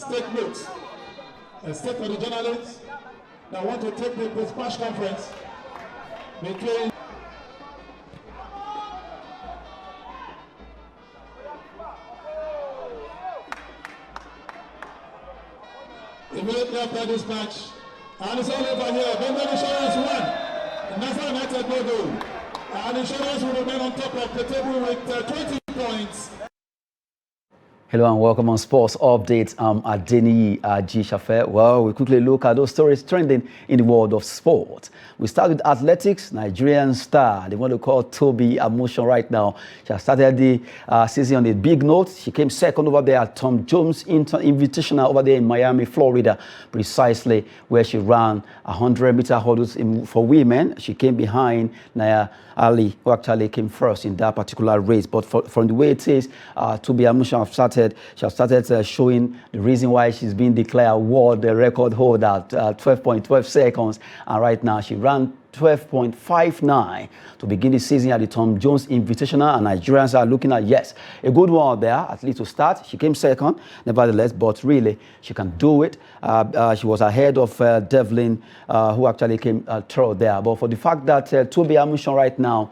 Take notes. Except for the journalists that want to take the post-match conference between immediately after this match. And it's all over here. Bengal Insurance won. Nassau United no goal. And Insurance will remain on top of the table with 20 points. Hello and welcome on Sports Updates. I'm Adeniyi Ajisafe. Well, we quickly look at those stories trending in the world of sport. We start with athletics. Nigerian star, they want to call Toby Amusan right now. She has started the season on a big note. She came second over there at Tom Jones Invitational over there in Miami, Florida, precisely where she ran 100-meter hurdles for women. She came behind Naya Ali, who actually came first in that particular race. But from the way it is, Toby Amusan she has started showing the reason why she's been declared world record holder at 12.12 seconds. And right now she ran 12.59 to begin the season at the Tom Jones Invitational, and Nigerians are looking at, yes, a good one there, at least to start. She came second, nevertheless, but really, she can do it. She was ahead of Declan, who actually came third there. But for the fact that Toby Amusan right now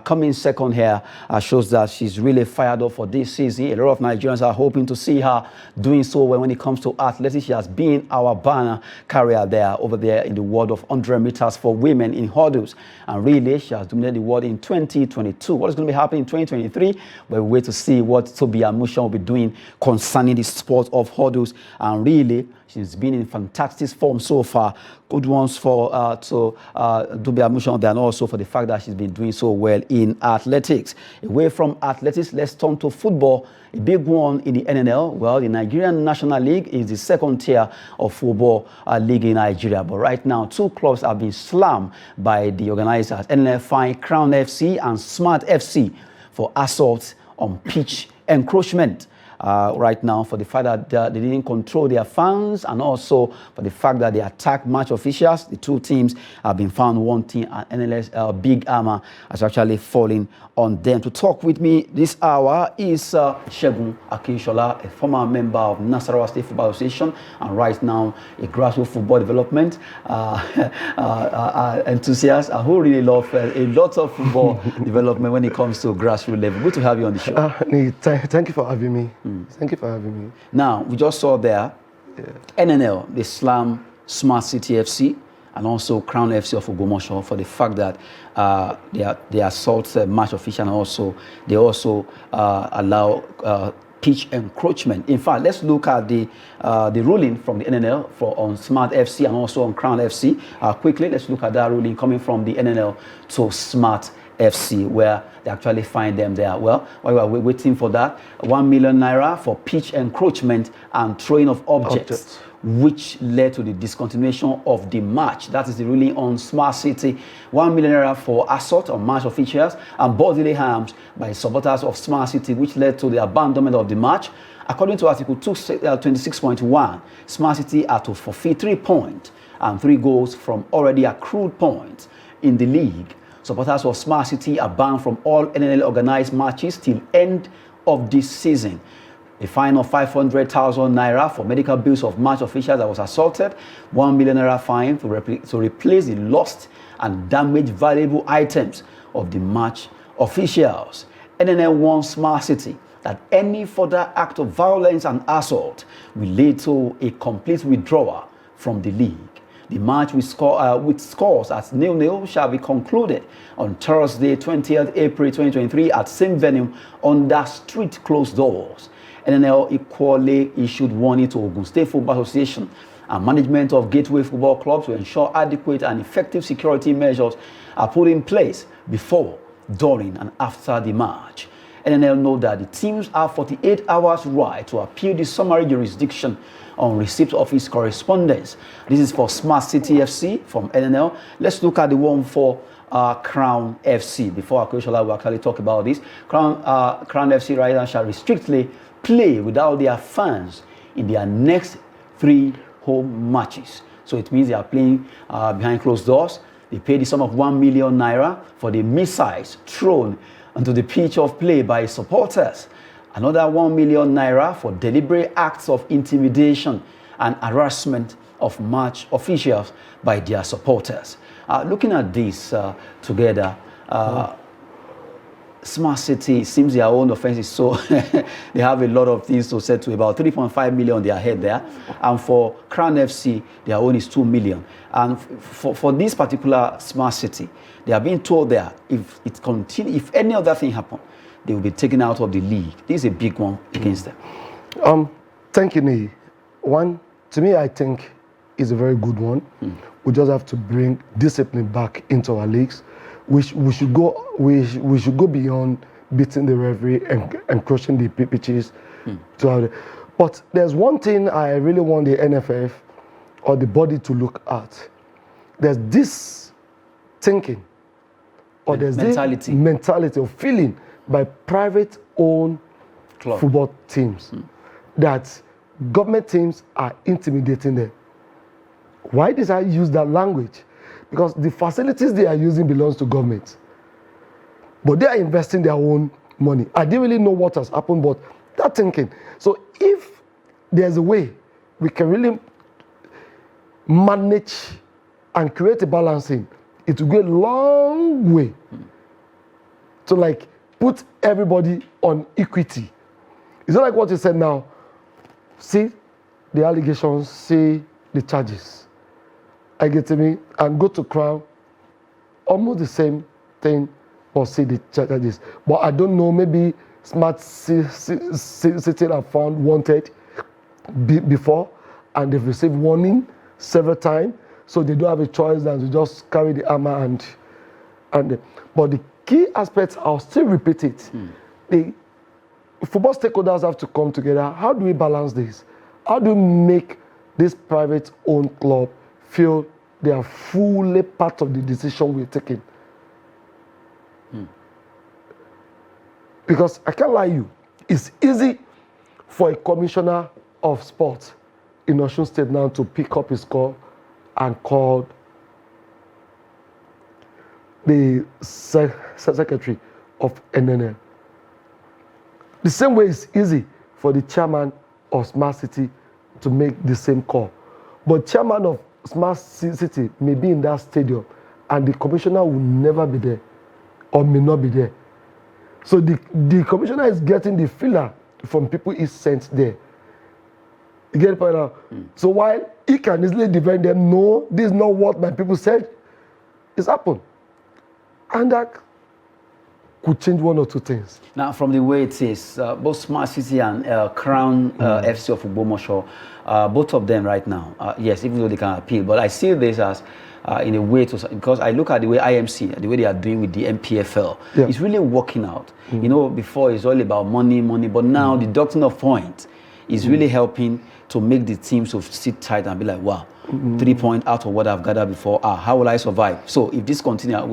coming second here shows that she's really fired up for this season. A lot of Nigerians are hoping to see her doing so well when it comes to athletics. She has been our banner carrier there, over there in the world of 100 meters for women in hurdles, and really she has dominated the world in 2022. What is going to be happening in 2023? We'll wait to see what Toby Amusan will be doing concerning the sport of hurdles, and really she's been in fantastic form so far. Good ones for Toby Amusan, and also for the fact that she's been doing so well in athletics. Away from athletics, let's turn to football. A big one in the NNL. Well, the Nigerian National League is the second tier of football league in Nigeria. But right now, two clubs have been slammed by the organizers, NNL Crown FC and Smart FC, for assault on pitch encroachment. Right now, for the fact that they didn't control their fans, and also for the fact that they attacked match officials. The two teams have been found wanting, and NLS Big Armor has actually fallen on them. To talk with me this hour is Segun Akinshola, a former member of Nasarawa State Football Association, and right now a grassroots football development enthusiast who really love a lot of football development when it comes to grassroots level. Good to have you on the show. Thank you for having me. Thank you for having me. Now, we just saw there, NNL, they slam Smart City FC and also Crown FC of Ogbomoso for the fact that they assault match official, and also they also allow pitch encroachment. In fact, let's look at the ruling from the NNL on Smart FC and also on Crown FC. Quickly, let's look at that ruling coming from the NNL to Smart FC, where they actually find them there. Well, while we're waiting for that, 1 million naira for pitch encroachment and throwing of objects, which led to the discontinuation of the match. That is the ruling on Smart City. 1 million naira for assault on match officials and bodily harms by supporters of Smart City, which led to the abandonment of the match. According to Article 26.1, Smart City are to forfeit 3 points and 3 goals from already accrued points in the league. Supporters of Smart City are banned from all NNL organized matches till end of this season. A fine of 500,000 naira for medical bills of match officials that was assaulted, 1 million naira fine to replace the lost and damaged valuable items of the match officials. NNL warns Smart City that any further act of violence and assault will lead to a complete withdrawal from the league. The match with scores at 0-0 shall be concluded on Thursday, 20th April 2023 at same venue under strict closed doors. NNL equally issued warning to Ogun State Football Association and management of Gateway Football Club to ensure adequate and effective security measures are put in place before, during, and after the match. NNL know that the teams have 48 hours right to appeal the summary jurisdiction on receipt of its correspondence. This is for Smart City FC from NNL. Let's look at the one for Crown FC. Before Akoshola will actually talk about this, Crown FC right now shall strictly play without their fans in their next 3 home matches. So it means they are playing behind closed doors. They pay the sum of 1 million naira for the missiles thrown onto the pitch of play by supporters. Another 1 million naira for deliberate acts of intimidation and harassment of match officials by their supporters. Looking at this together, Smart City seems their own offense is so they have a lot of things to settle. About 3.5 million they are head there, and for Crown FC their own is 2 million. And for this particular Smart City, they are being told there if it continue, if any other thing happen, they will be taken out of the league. This is a big one against them. Thank you, Nee. One, to me, I think is a very good one. We just have to bring discipline back into our leagues. We should go beyond beating the referee and crushing the pitches. But there's one thing I really want the NFF or the body to look at. There's this thinking, or there's this mentality of feeling by private-owned football teams that government teams are intimidating them. Why did I use that language? Because the facilities they are using belongs to government. But they are investing their own money. I didn't really know what has happened, but that thinking. So if there's a way we can really manage and create a balancing, it will go a long way to like put everybody on equity. It's not like what you said now. See the allegations, see the charges. I get to me and go to Crown, almost the same thing, or see the charges. But I don't know, maybe Smart City have found wanted before, and they've received warning several times, so they don't have a choice than to just carry the armor but the key aspects, I'll still repeat it. The football stakeholders have to come together. How do we balance this? How do we make this private-owned club feel they are fully part of the decision we're taking? Because I can't lie you, it's easy for a commissioner of sports in Osun State now to pick up his call and call the secretary of NNL. The same way it's easy for the chairman of Smart City to make the same call. But chairman of Smart City may be in that stadium and the commissioner will never be there or may not be there. So the commissioner is getting the filler from people he sent there. You get the point now? So while he can easily defend them, no, this is not what my people said, it's happened. And that could change one or two things. Now, from the way it is, both Smart City and Crown FC of Ogbomoso, both of them right now, yes, even though they can appeal, but I see this as in a way to, because I look at the way IMC, the way they are doing with the MPFL, it's really working out. You know, before it's all about money, but now the doctrine of point is really helping to make the teams to sit tight and be like, wow, 3 points out of what I've gathered before. How will I survive? So if this continues,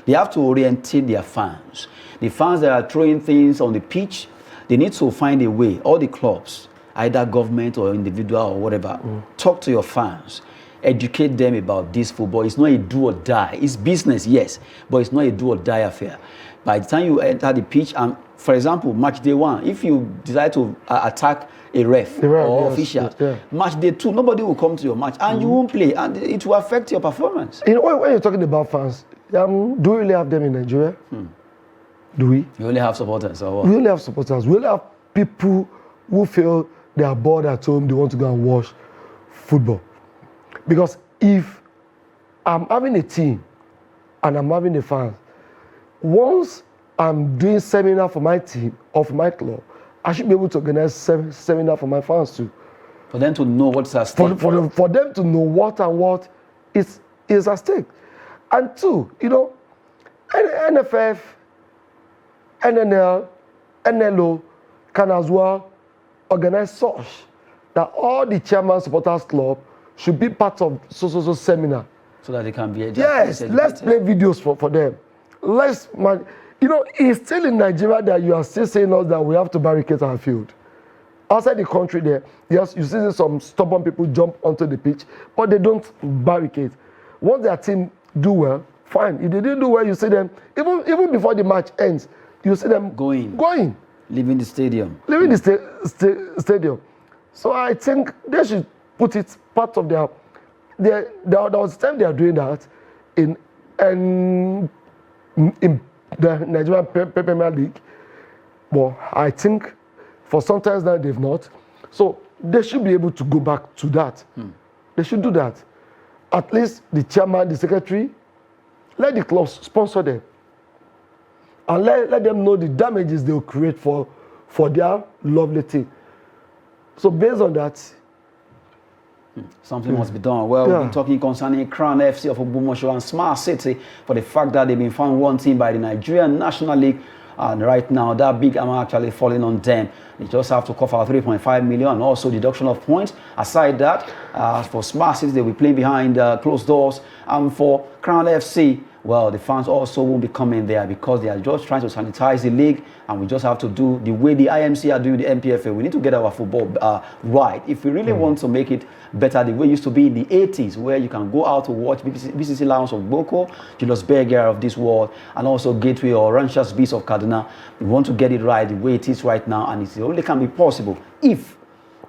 they have to orientate their fans. The fans that are throwing things on the pitch, they need to find a way. All the clubs, either government or individual or whatever, talk to your fans. Educate them about this football. It's not a do or die. It's business, yes, but it's not a do or die affair. By the time you enter the pitch, and for example, match day 1, if you decide to attack a ref or official, match day 2, nobody will come to your match and you won't play, and it will affect your performance. You know, when you're talking about fans, do we really have them in Nigeria? Do we? You only have supporters or what? We only have supporters. We only have people who feel they are bored at home, they want to go and watch football. Because if I'm having a team and I'm having a fan, once I'm doing seminar for my team or for my club, I should be able to organize seminar for my fans too. For them to know what's at stake. For them to know what and what is at stake. And two, you know, NFF, NNL, NLO can as well organize such that all the chairman supporters club should be part of so seminar. So that they can be yes, let's play videos for them. Let's man, it's still in Nigeria that you are still saying us that we have to barricade our field. Outside the country there, yes, you see some stubborn people jump onto the pitch, but they don't barricade. Once their team do well, fine. If they didn't do well, you see them, even before the match ends, you see them going. Leaving the stadium. Leaving the stadium. So I think they should put it part of there was time they are doing that in the Nigerian Premier League. But I think for sometimes now they've not. So they should be able to go back to that. They should do that. At least the chairman, the secretary, let the clubs sponsor them. And let them know the damages they'll create for their lovely team. So based on that, something must be done. Well, we've been talking concerning Crown FC of Ogbomoso and Smart City for the fact that they've been found wanting by the Nigerian National League. And right now, that big amount actually falling on them. They just have to cover 3.5 million and also deduction of points. Aside that, for Smart City, they'll be playing behind closed doors. And for Crown FC, well, the fans also won't be coming there because they are just trying to sanitize the league, and we just have to do the way the IMC are doing the MPFA. We need to get our football right. If we really want to make it better the way it used to be in the 80s, where you can go out to watch BCC Lions of Boko, Julius Berger of this world, and also Gateway or Ranchers Beast of Kaduna. We want to get it right the way it is right now, and it only can be possible if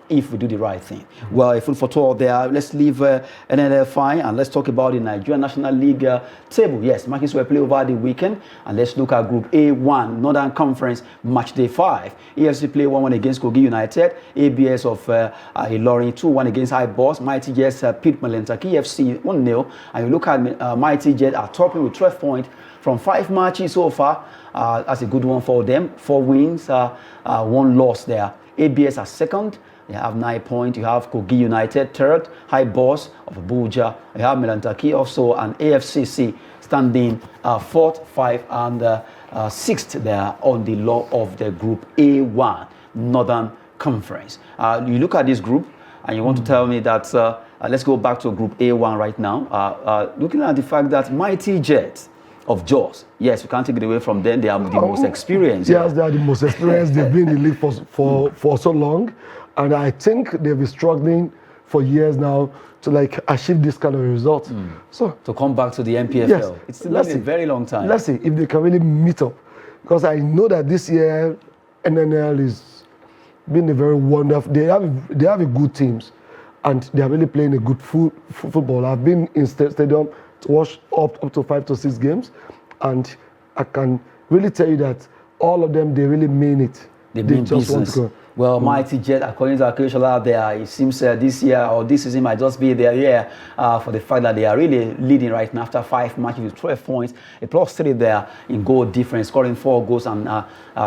we do the right thing. Well, a food for thought there. Let's leave NLFI and let's talk about the Nigerian National League table. Yes, matches were played over the weekend, and let's look at Group A1, Northern Conference, Match Day 5. AFC played 1-1 against Kogi United. ABS of Ilorin 2-1 against High Boss. Mighty Jets beat Malentaki FC 1-0. And you look at Mighty Jets are topping with 12 points from 5 matches so far. That's a good one for them. 4 wins, 1 loss there. ABS are second. They have 9 points. You have Kogi United third, High Boss of Abuja. You have Melantaki also, and AFCC standing 4th, 5th, and 6th there on the law of the Group A1, Northern Conference. You look at this group, and you want to tell me that, let's go back to Group A1 right now. Looking at the fact that Mighty Jets of Jaws, yes, we can't take it away from them. They are the most experienced. Yes, they are the most experienced. They've been in the league for so long. And I think they've been struggling for years now to achieve this kind of result. So to come back to the MPFL, yes, it's been a very long time. Let's see if they can really meet up, because I know that this year NNL is been a very wonderful. They have a good teams, and they are really playing a good football. I've been in stadium to watch up to 5 to 6 games, and I can really tell you that all of them, they really mean it. They mean just business. Want to go. Well, Mighty Jet, according to Akoshola out there, it seems this year or this season might just be their year for the fact that they are really leading right now after 5 matches with 12 points, a +3 there in goal difference, scoring 4 goals and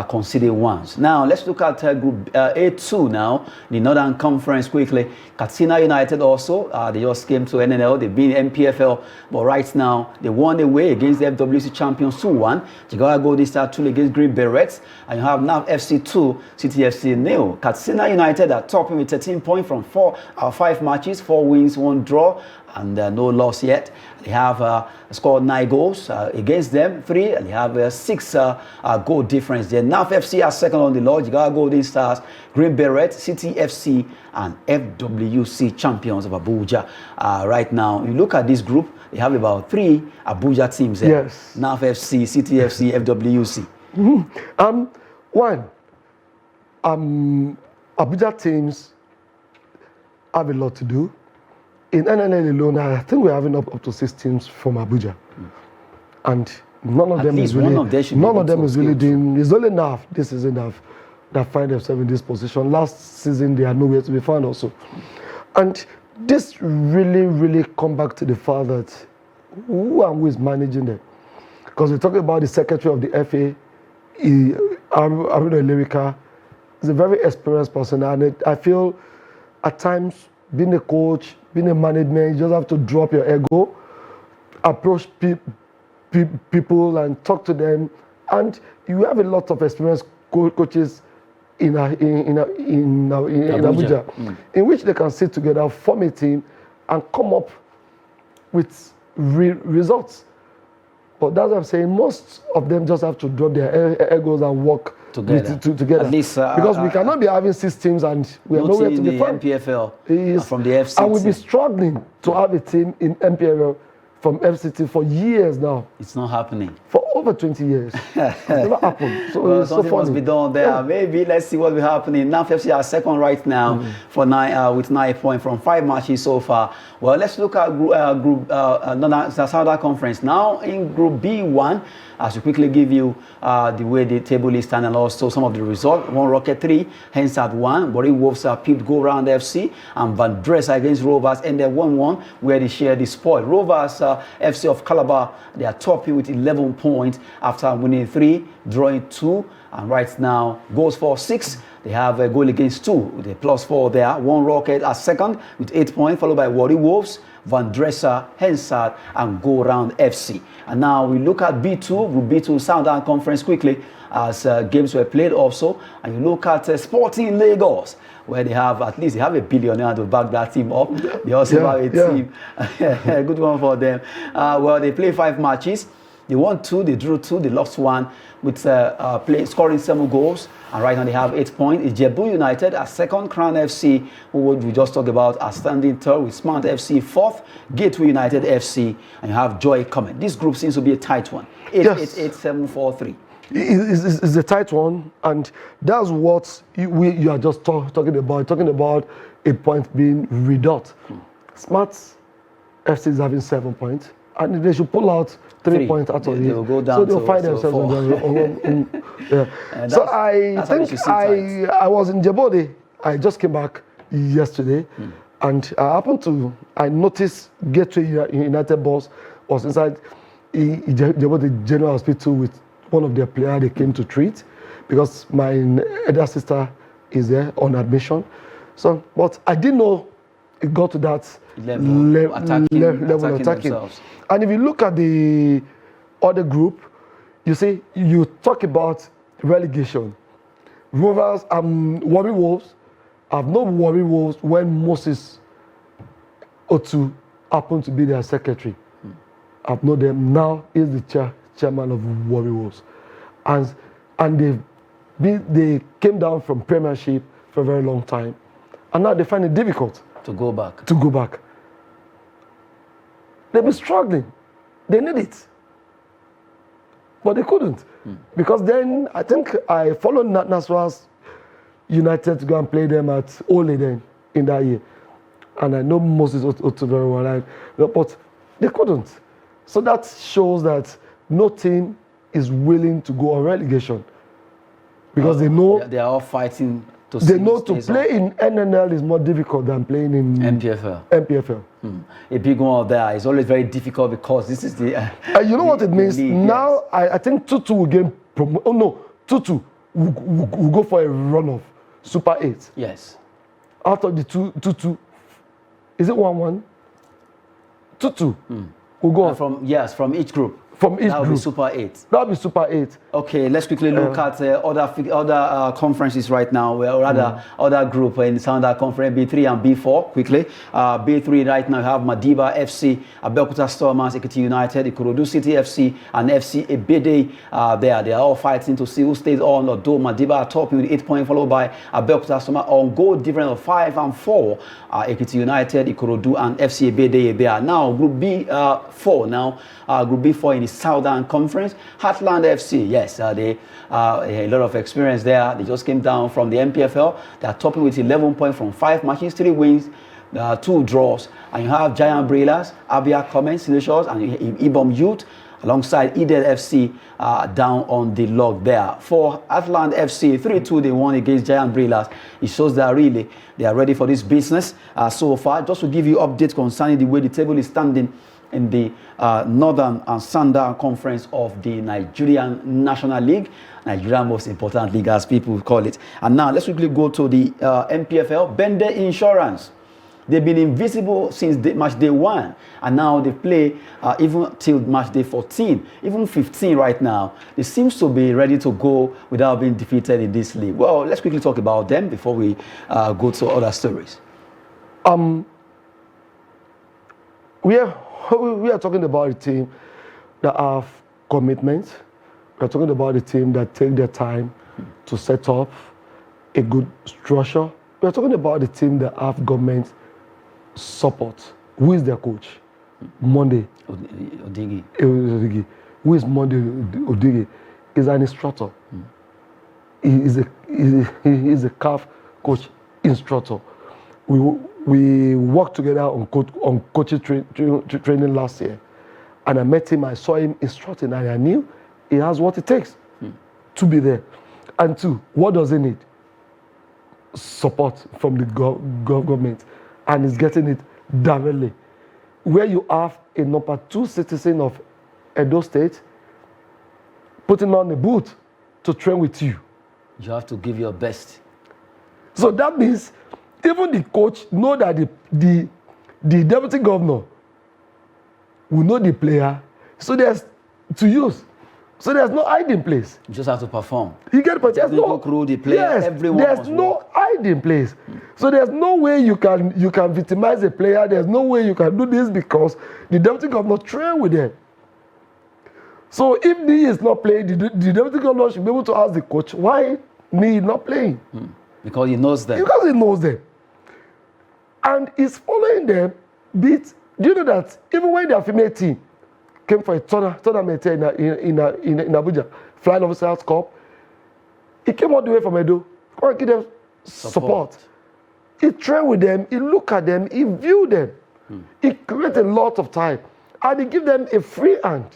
conceding 1. Now, let's look at Group A2 now, the Northern Conference quickly. Katsina United also, they just came to NNL, they've been MPFL, but right now, they won away against the FWC champions 2-1. Jigawa Golden Star 2 against Green Berets, and you have now FC 2, City FC 0. Katsina United are topping with 13 points from 5 matches, 4 wins, 1 draw, and no loss yet. They have scored 9 goals against them, 3, and they have 6 goal difference. Then NAF FC are second on the lodge. Jigawa Golden Stars, Green Beret, City FC, and FWC champions of Abuja. Right now, you look at this group, they have about 3 Abuja teams there. Yes. NAF FC, City FC, FWC. Abuja teams have a lot to do. In NNL alone, I think we're having up to 6 teams from Abuja, and none of them is really doing. It's only enough this season that find themselves in this position. Last season, they had nowhere to be found also, and this really come back to the fact that who is managing them, because we're talking about the secretary of the FA, Aruna Lyrica. He's a very experienced person, and I feel at times, being a coach, being a management, you just have to drop your ego, approach people and talk to them And you have a lot of experienced coaches in Abuja, in which they can sit together, form a team, and come up with results. But that's what I'm saying. Most of them just have to drop their egos and work together. Together. At least, because we cannot be having 6 teams and we are nowhere to be found. MPFL from the FCT. And we'll be struggling to have a team in MPFL from FCT for years now. It's not happening. For over 20 years. It's never happened. So well, it's something so funny. must be done there. Yeah. Maybe let's see what will happen. NAF FC are second right now for with 9 points from 5 matches so far. Well, let's look at Southern Conference now in Group B1. As we quickly give you the way the table is standing and also some of the results. One Rocket 3, Hensat 1, Warri Wolves pipped Go Round FC, and Van Dresser against Rovers ended 1-1, where they share the spoil. Rovers FC of Calabar, they are topping with 11 points after winning 3, drawing 2, and right now goals for 6. They have a goal against 2 with a +4 there. One Rocket at second with 8 points, followed by Warri Wolves, Van Dresser, Hensat, and Go Round FC. And now we look at B2, Group B2 Southern Conference quickly as games were played also. And you look at Sporting Lagos, where they have at least a billionaire to back that team up. They also have a team. Good one for them. Well, they play 5 matches. They won 2, they drew 2, they lost 1 with scoring 7 goals. And right now they have 8 points. Ijebu United at second, Crown FC, who we just talked about, are standing third with Smart FC fourth, Gateway United FC, and you have Joy Comet. This group seems to be a tight one. 8-8-8-7-4-3. It's a tight one, and that's what you are just talking about a point being reduced. Smart FC is having 7 points, and they should pull out 3 points out of it. They will go down, so they'll find themselves on So I think I was in Djibouti. I just came back yesterday, and I noticed Gateway United boss was inside Djibouti General Hospital with one of their players they came to treat, because my elder sister is there on admission. So, but I didn't know it got to that level of attacking. And if you look at the other group, you see, you talk about relegation. Rovers and Warri Wolves. I've known Warri Wolves when Moses Otu happened to be their secretary. I've known them. Now he's the chairman of Warri Wolves. And they came down from Premiership for a very long time. And now they find it difficult to go back. They've been struggling. They need it. But they couldn't. Because then I think I followed Nasarawa United to go and play them at Ole then in that year. And I know Moses Otu very well. But they couldn't. So that shows that no team is willing to go on relegation. Because they know they are all fighting. They know to play in NNL is more difficult than playing in MPFL. A big one there is always very difficult because this is the. You know what it means? League, now I think Tutu will gain promotion. Oh no, Tutu will go for a run of Super 8. Yes. Out of the Tutu, is it 1-1? Tutu will go on. From each group. From each that will group. Be Super 8. That will be Super 8. Okay, let's quickly look at other conferences right now, or rather other group in Southern Conference, B3 and B4, quickly. B3 right now, you have Madiba FC, Abeokuta Stormers, Ekiti United, Ikorodu City FC, and FC Ebede there. They are all fighting to see who stays on, although Madiba are topping with 8 points, followed by Abeokuta Stormers on goal difference of 5 and 4. Ekiti United, Ikorodu, and FC Ebede there. Now, Group B4 now. Group B4 in the Southern Conference. Heartland FC, yes, they a lot of experience there. They just came down from the MPFL. They are topping with 11 points from 5 matches, 3 wins, 2 draws. And you have Giant Brillas, Abia Comments, Sinishores, and Ibom Youth, alongside Idel FC down on the log there. For Heartland FC, 3-2 they won against Giant Brillas. It shows that really they are ready for this business so far. Just to give you updates concerning the way the table is standing in the Northern and Southern Conference of the Nigerian National League, Nigeria's most important league as people call it. And now let's quickly go to the MPFL. Bende Insurance They've been invisible since match day 1, and now they play even till match day 14, even 15 right now. They seem to be ready to go without being defeated in this league. Well, let's quickly talk about them before we go to other stories. We are talking about a team that have commitment. We are talking about a team that take their time to set up a good structure. We are talking about the team that have government support. Who is their coach? Monday Odigi. Who is Monday Odigi? Is an instructor. He is a CAF coach instructor. We worked together on coaching training last year, and I met him. I saw him instructing, and I knew he has what it takes to be there. And 2, what does he need? Support from the government, and he's getting it directly. Where you have a number 2 citizen of Edo State putting on a boot to train with you. You have to give your best. So that means even the coach know that the deputy governor will know the player, so there's to use. So there's no hiding place. You just have to perform. You get it? There's no crew, the player, yes, everyone. There's no hiding place. So there's no way you can victimize a player. There's no way you can do this because the deputy governor train with them. So if he is not playing, the deputy governor should be able to ask the coach why he is not playing. Because he knows them. Because he knows them. And he's following them. Do you know that even when their female team came for a tournament in Abuja, Flying Officers Cup, he came all the way from Edo to give them support. He trained with them, he looked at them, he viewed them. He created a lot of time, and he gave them a free hand.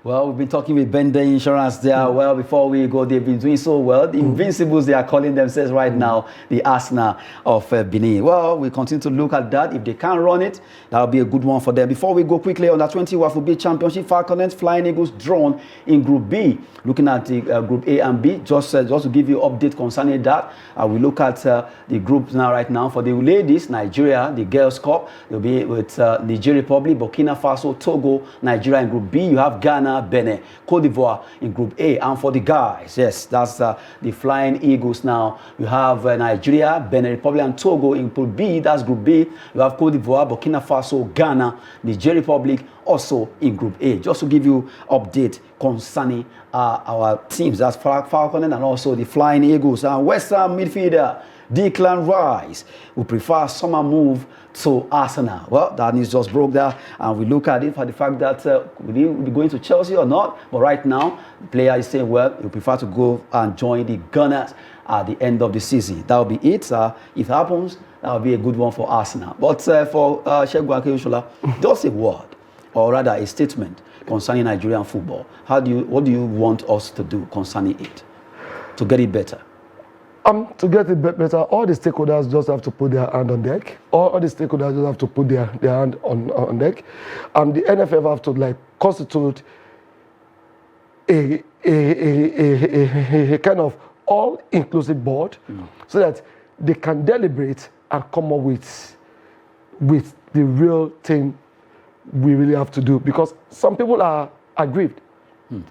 Well, we've been talking with Bender Insurance there. Well, before we go, they've been doing so well. The Invincibles, they are calling themselves right now the Arsenal of Benin. Well, we continue to look at that. If they can run it, that'll be a good one for them. Before we go quickly, on the 20 Wafubi Championship, Falconets, Flying Eagles drawn in Group B. Looking at the Group A and B, just to give you update concerning that, we look at the groups now right now. For the ladies, Nigeria, the Girls Cup, they'll be with Niger Republic, Burkina Faso, Togo, Nigeria in Group B. You have Ghana, Benin, Cote d'Ivoire in Group A. And for the guys, yes, that's the Flying Eagles now. You have Nigeria, Benin Republic, and Togo in Group B. That's Group B. You have Cote d'Ivoire, Burkina Faso, Ghana, Niger Republic, also in Group A. Just to give you update concerning our teams. That's Falcon and also the Flying Eagles. And Western midfielder Declan Rice will prefer summer move to Arsenal. Well, that news just broke there, and we look at it for the fact that will he be going to Chelsea or not? But right now, the player is saying, well, he prefer to go and join the Gunners at the end of the season. That will be it. If it happens, that will be a good one for Arsenal. But for Segun Akeyoshola, just a word, or rather a statement concerning Nigerian football. What do you want us to do concerning it to get it better? To get it better, all the stakeholders just have to put their hand on deck. All the stakeholders just have to put their hand on deck. The NFF have to constitute a kind of all-inclusive board so that they can deliberate and come up with the real thing we really have to do. Because some people are aggrieved.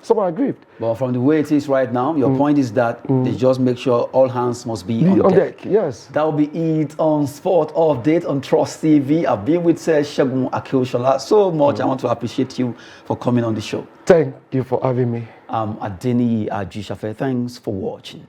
Some are aggrieved. But from the way it is right now, your point is that they just make sure all hands must be on deck. Yes. That will be it on Sport Update on Trust TV. I've been with Segun Akeyoshola so much. I want to appreciate you for coming on the show. Thank you for having me. Adeni Ajishafe. Thanks for watching.